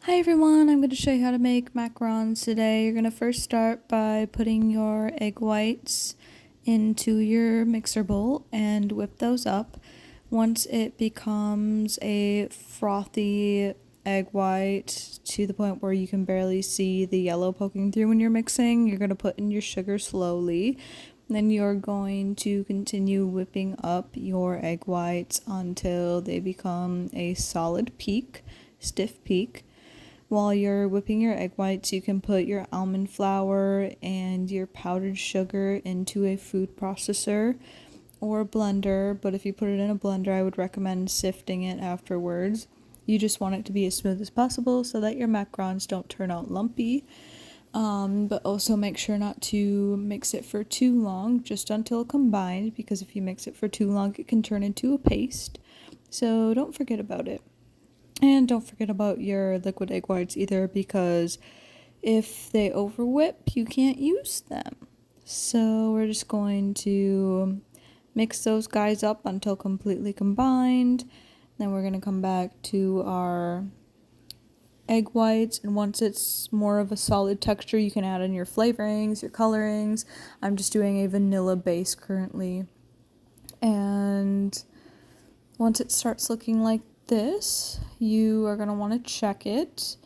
Hi everyone, I'm going to show you how to make macarons today. You're going to first start by putting your egg whites into your mixer bowl and whip those up. Once it becomes a frothy egg white to the point where you can barely see the yellow poking through when you're mixing, you're going to put in your sugar slowly. Then you're going to continue whipping up your egg whites until they become a solid peak, stiff peak. While you're whipping your egg whites, you can put your almond flour and your powdered sugar into a food processor or a blender, but if you put it in a blender, I would recommend sifting it afterwards. You just want it to be as smooth as possible so that your macarons don't turn out lumpy. But also make sure not to mix it for too long, just until combined, because if you mix it for too long, it can turn into a paste. So don't forget about it. And don't forget about your liquid egg whites either, because if they over whip, you can't use them. So we're just going to mix those guys up until completely combined. Then we're going to come back to our egg whites, and once it's more of a solid texture, you can add in your flavorings, your colorings. I'm just doing a vanilla base currently. And once it starts looking like this, you are going to want to check it.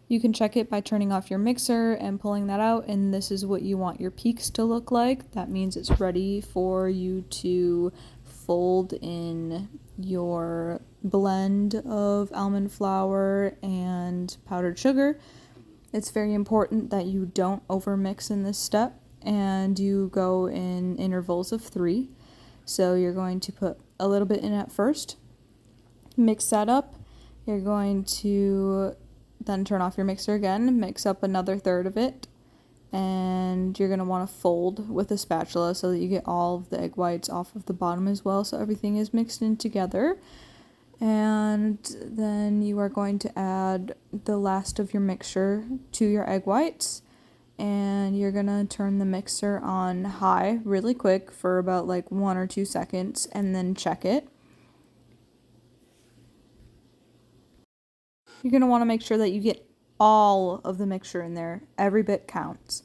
You can check it by turning off your mixer and pulling that out, and this is what you want your peaks to look like. That means it's ready for you to fold in your blend of almond flour and powdered sugar. It's very important that you don't overmix in this step, and you go in intervals of 3. So you're going to put a little bit in at first, mix that up. You're going to then turn off your mixer again, mix up another third of it, and you're going to want to fold with a spatula so that you get all of the egg whites off of the bottom as well, so everything is mixed in together. And then you are going to add the last of your mixture to your egg whites, and you're going to turn the mixer on high really quick for about like 1 or 2 seconds, and then check it. You're going to want to make sure that you get all of the mixture in there. Every bit counts.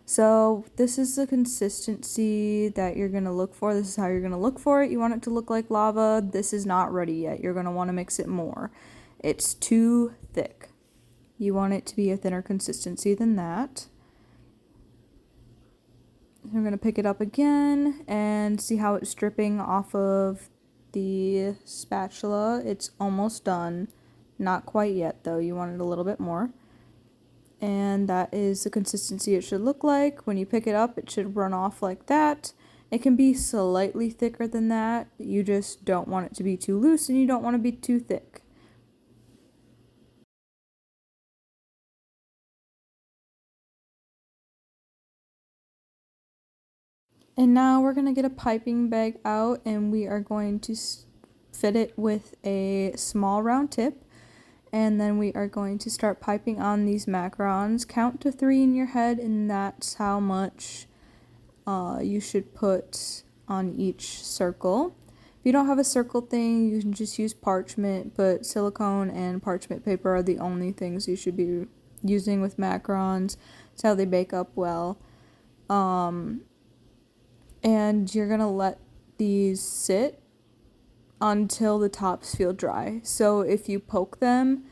So this is the consistency that you're going to look for. This is how you're going to look for it. You want it to look like lava. This is not ready yet. You're going to want to mix it more. It's too thick. You want it to be a thinner consistency than that. I'm going to pick it up again and see how it's dripping off of the spatula. It's almost done. Not quite yet though, you want it a little bit more. And that is the consistency it should look like. When you pick it up, it should run off like that. It can be slightly thicker than that. You just don't want it to be too loose, and you don't want to be too thick. And now we're going to get a piping bag out, and we are going to fit it with a small round tip. And then we are going to start piping on these macarons. Count to 3 in your head, and that's how much you should put on each circle. If you don't have a circle thing, you can just use parchment, but silicone and parchment paper are the only things you should be using with macarons. It's how they bake up well. And you're going to let these sit until the tops feel dry. So if you poke them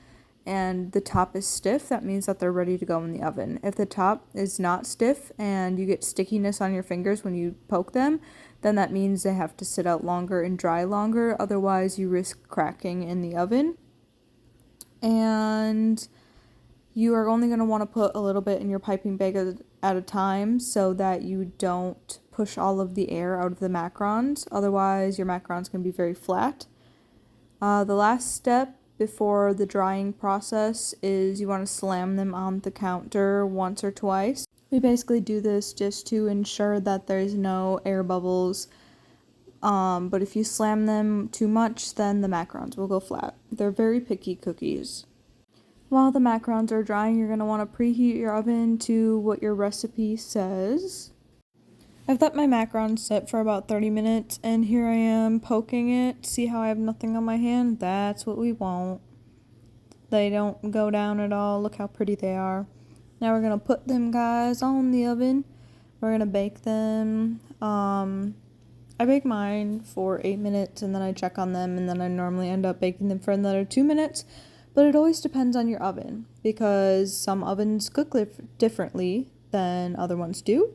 and the top is stiff, that means that they're ready to go in the oven. If the top is not stiff and you get stickiness on your fingers when you poke them, then that means they have to sit out longer and dry longer. Otherwise, you risk cracking in the oven. And you are only going to want to put a little bit in your piping bag at a time so that you don't push all of the air out of the macarons. Otherwise, your macarons can be very flat. The last step before the drying process is you want to slam them on the counter once or twice. We basically do this just to ensure that there's no air bubbles. But if you slam them too much, then the macarons will go flat. They're very picky cookies. While the macarons are drying, you're going to want to preheat your oven to what your recipe says. I've let my macarons sit for about 30 minutes, and here I am poking it. See how I have nothing on my hand? That's what we want. They don't go down at all. Look how pretty they are. Now we're going to put them guys on the oven. We're going to bake them. I bake mine for 8 minutes and then I check on them, and then I normally end up baking them for another 2 minutes. But it always depends on your oven, because some ovens cook differently than other ones do.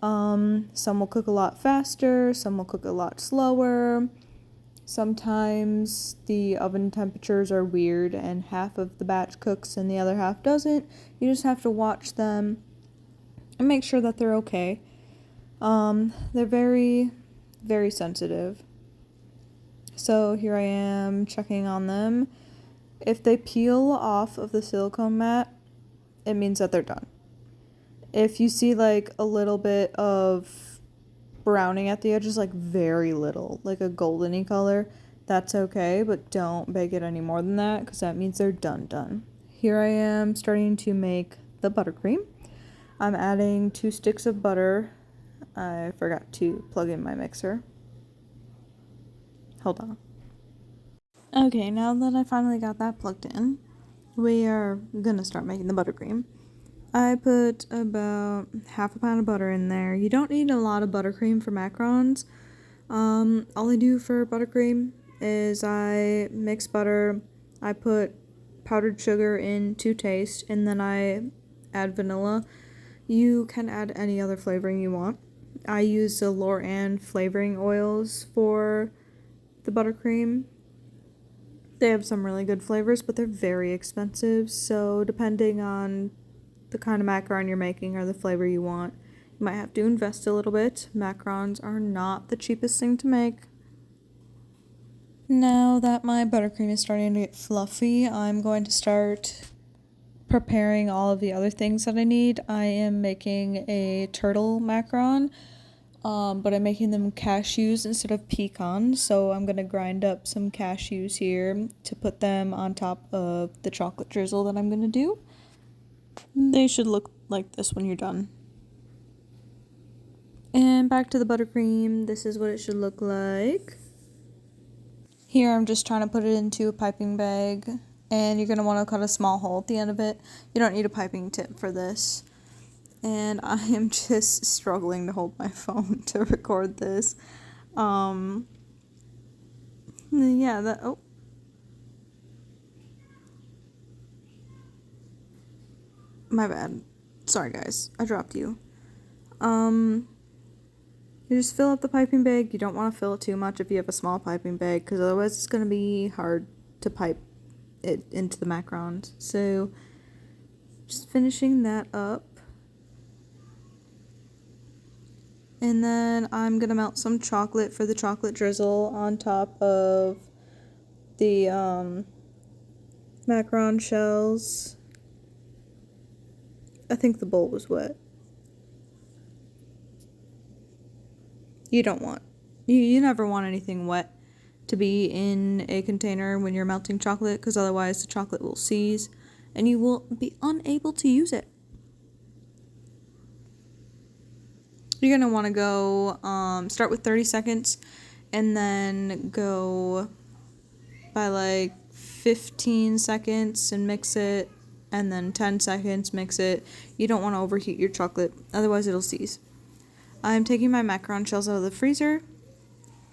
Some will cook a lot faster, some will cook a lot slower. Sometimes the oven temperatures are weird and half of the batch cooks and the other half doesn't. You just have to watch them and make sure that they're okay. They're very, very sensitive. So here I am checking on them. If they peel off of the silicone mat, it means that they're done. If you see like a little bit of browning at the edges, like very little, like a goldeny color, that's okay, but don't bake it any more than that, because that means they're done. Here I am starting to make the buttercream. I'm adding 2 sticks of butter. I forgot to plug in my mixer. Hold on. Okay, now that I finally got that plugged in, we are gonna start making the buttercream. I put about half a pound of butter in there. You don't need a lot of buttercream for macarons. All I do for buttercream is I mix butter, I put powdered sugar in to taste, and then I add vanilla. You can add any other flavoring you want. I use the Loran flavoring oils for the buttercream. They have some really good flavors, but they're very expensive, so depending on the kind of macaron you're making or the flavor you want, you might have to invest a little bit. Macarons are not the cheapest thing to make. Now that my buttercream is starting to get fluffy, I'm going to start preparing all of the other things that I need. I am making a turtle macaron, but I'm making them cashews instead of pecans, so I'm going to grind up some cashews here to put them on top of the chocolate drizzle that I'm going to do. They should look like this when you're done. And back to the buttercream, this is what it should look like. Here I'm just trying to put it into a piping bag, and you're going to want to cut a small hole at the end of it. You don't need a piping tip for this. And I am just struggling to hold my phone to record this. Oh. My bad. Sorry guys, I dropped you. You just fill up the piping bag. You don't want to fill it too much if you have a small piping bag, because otherwise it's going to be hard to pipe it into the macarons. So just finishing that up. And then I'm going to melt some chocolate for the chocolate drizzle on top of the macaron shells. I think the bowl was wet. You never want anything wet to be in a container when you're melting chocolate, because otherwise the chocolate will seize and you will be unable to use it. You're going to want to go start with 30 seconds and then go by like 15 seconds and mix it, and then 10 seconds, mix it. You don't want to overheat your chocolate, otherwise it'll seize. I'm taking my macaron shells out of the freezer.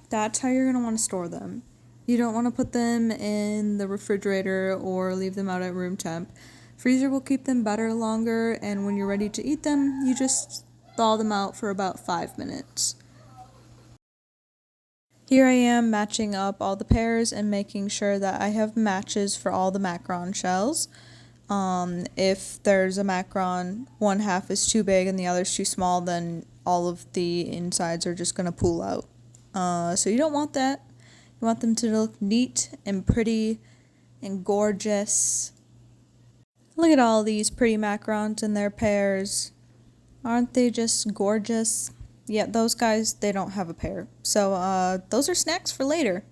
That's how you're going to want to store them. You don't want to put them in the refrigerator or leave them out at room temp. Freezer will keep them better longer, and when you're ready to eat them, you just thaw them out for about 5 minutes. Here I am matching up all the pairs and making sure that I have matches for all the macaron shells. If there's a macaron, one half is too big and the other's too small, then all of the insides are just going to pool out. So you don't want that. You want them to look neat and pretty and gorgeous. Look at all these pretty macarons and their pairs. Aren't they just gorgeous? Yeah, those guys, they don't have a pair. So those are snacks for later.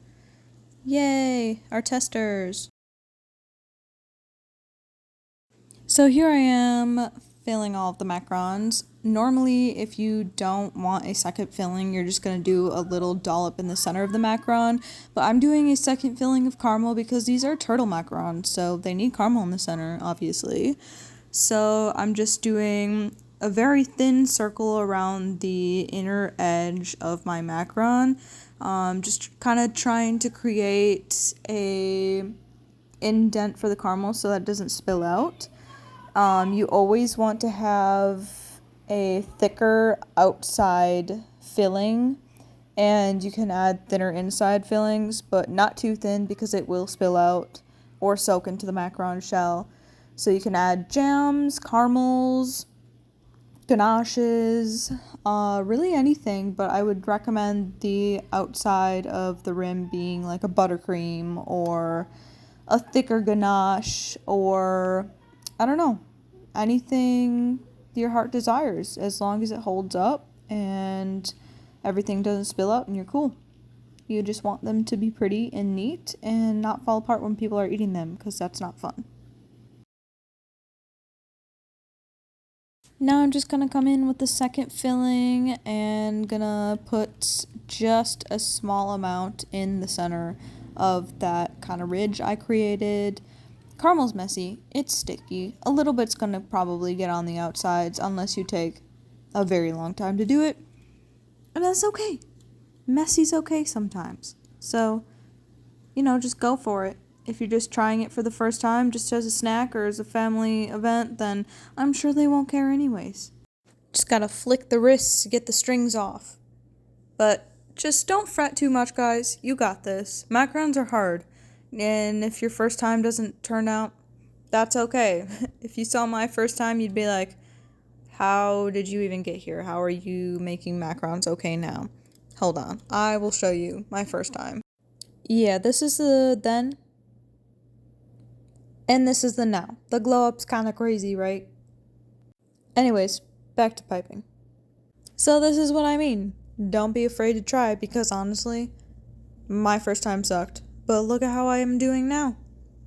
Yay, our testers. So here I am filling all of the macarons. Normally, if you don't want a second filling, you're just going to do a little dollop in the center of the macaron. But I'm doing a second filling of caramel because these are turtle macarons, so they need caramel in the center, obviously. So I'm just doing a very thin circle around the inner edge of my macaron. Just kind of trying to create a indent for the caramel so that it doesn't spill out. You always want to have a thicker outside filling, and you can add thinner inside fillings, but not too thin because it will spill out or soak into the macaron shell. So you can add jams, caramels, ganaches, really anything, but I would recommend the outside of the rim being like a buttercream or a thicker ganache, or I don't know, anything your heart desires, as long as it holds up and everything doesn't spill out and you're cool. You just want them to be pretty and neat and not fall apart when people are eating them, because that's not fun. Now I'm just gonna come in with the second filling and gonna put just a small amount in the center of that kind of ridge I created. Caramel's messy, it's sticky, a little bit's gonna probably get on the outsides unless you take a very long time to do it, and that's okay. Messy's okay sometimes, so, just go for it. If you're just trying it for the first time, just as a snack or as a family event, then I'm sure they won't care anyways. Just gotta flick the wrists to get the strings off. But just don't fret too much, guys. You got this. Macarons are hard. And if your first time doesn't turn out, that's okay. If you saw my first time, you'd be like, how did you even get here? How are you making macarons okay now? Hold on. I will show you my first time. Yeah, this is the then. And this is the now. The glow up's kind of crazy, right? Anyways, back to piping. So this is what I mean. Don't be afraid to try, because honestly, my first time sucked. But look at how I am doing now.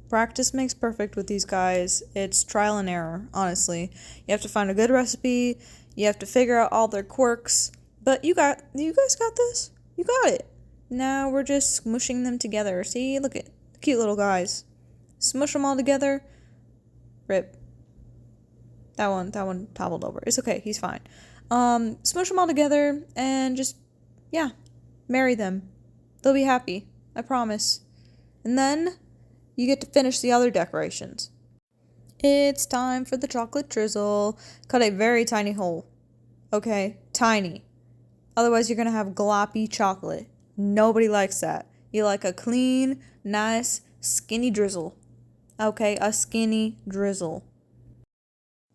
Practice makes perfect with these guys. It's trial and error, honestly. You have to find a good recipe. You have to figure out all their quirks. But you guys got this. You got it. Now we're just smushing them together. See, look at the cute little guys. Smush them all together. Rip. That one toppled over. It's okay. He's fine. Smush them all together and just, marry them. They'll be happy. I promise. And then you get to finish the other decorations. It's time for the chocolate drizzle. Cut a very tiny hole. Okay? Tiny. Otherwise, you're going to have gloppy chocolate. Nobody likes that. You like a clean, nice, skinny drizzle. Okay, a skinny drizzle.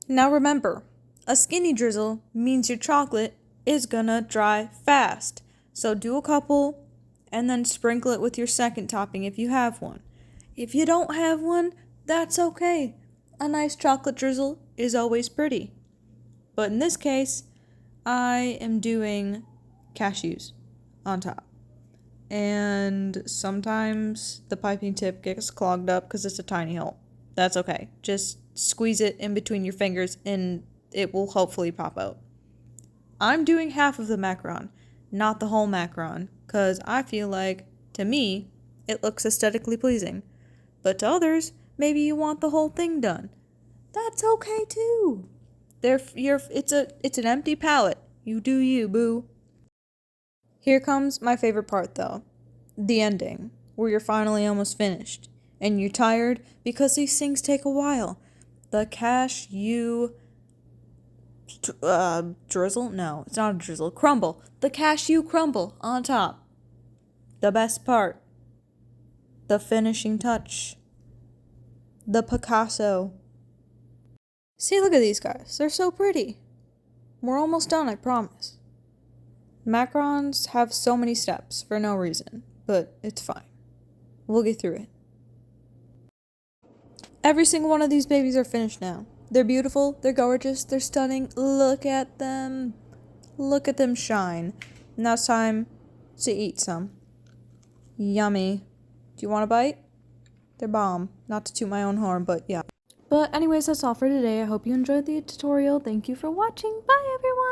Now remember, a skinny drizzle means your chocolate is gonna dry fast. So do a couple and then sprinkle it with your second topping if you have one. If you don't have one, that's okay. A nice chocolate drizzle is always pretty. But in this case, I am doing cashews on top. And sometimes the piping tip gets clogged up because it's a tiny hole. That's okay. Just squeeze it in between your fingers and it will hopefully pop out. I'm doing half of the macaron, not the whole macaron, because I feel like, to me, it looks aesthetically pleasing. But to others, maybe you want the whole thing done. That's okay too. It's an empty palette. You do you, boo. Here comes my favorite part, though. The ending, where you're finally almost finished. And you're tired because these things take a while. The cashew drizzle? No, it's not a drizzle. Crumble. The cashew crumble on top. The best part. The finishing touch. The Picasso. See, look at these guys. They're so pretty. We're almost done, I promise. Macarons have so many steps for no reason, but it's fine. We'll get through it. Every single one of these babies are finished now. They're beautiful, they're gorgeous, they're stunning. Look at them. Look at them shine. Now it's time to eat some. Yummy. Do you want a bite? They're bomb. Not to toot my own horn, but yeah. But But anyways, that's all for today. I hope you enjoyed the tutorial. Thank you for watching. Bye, everyone!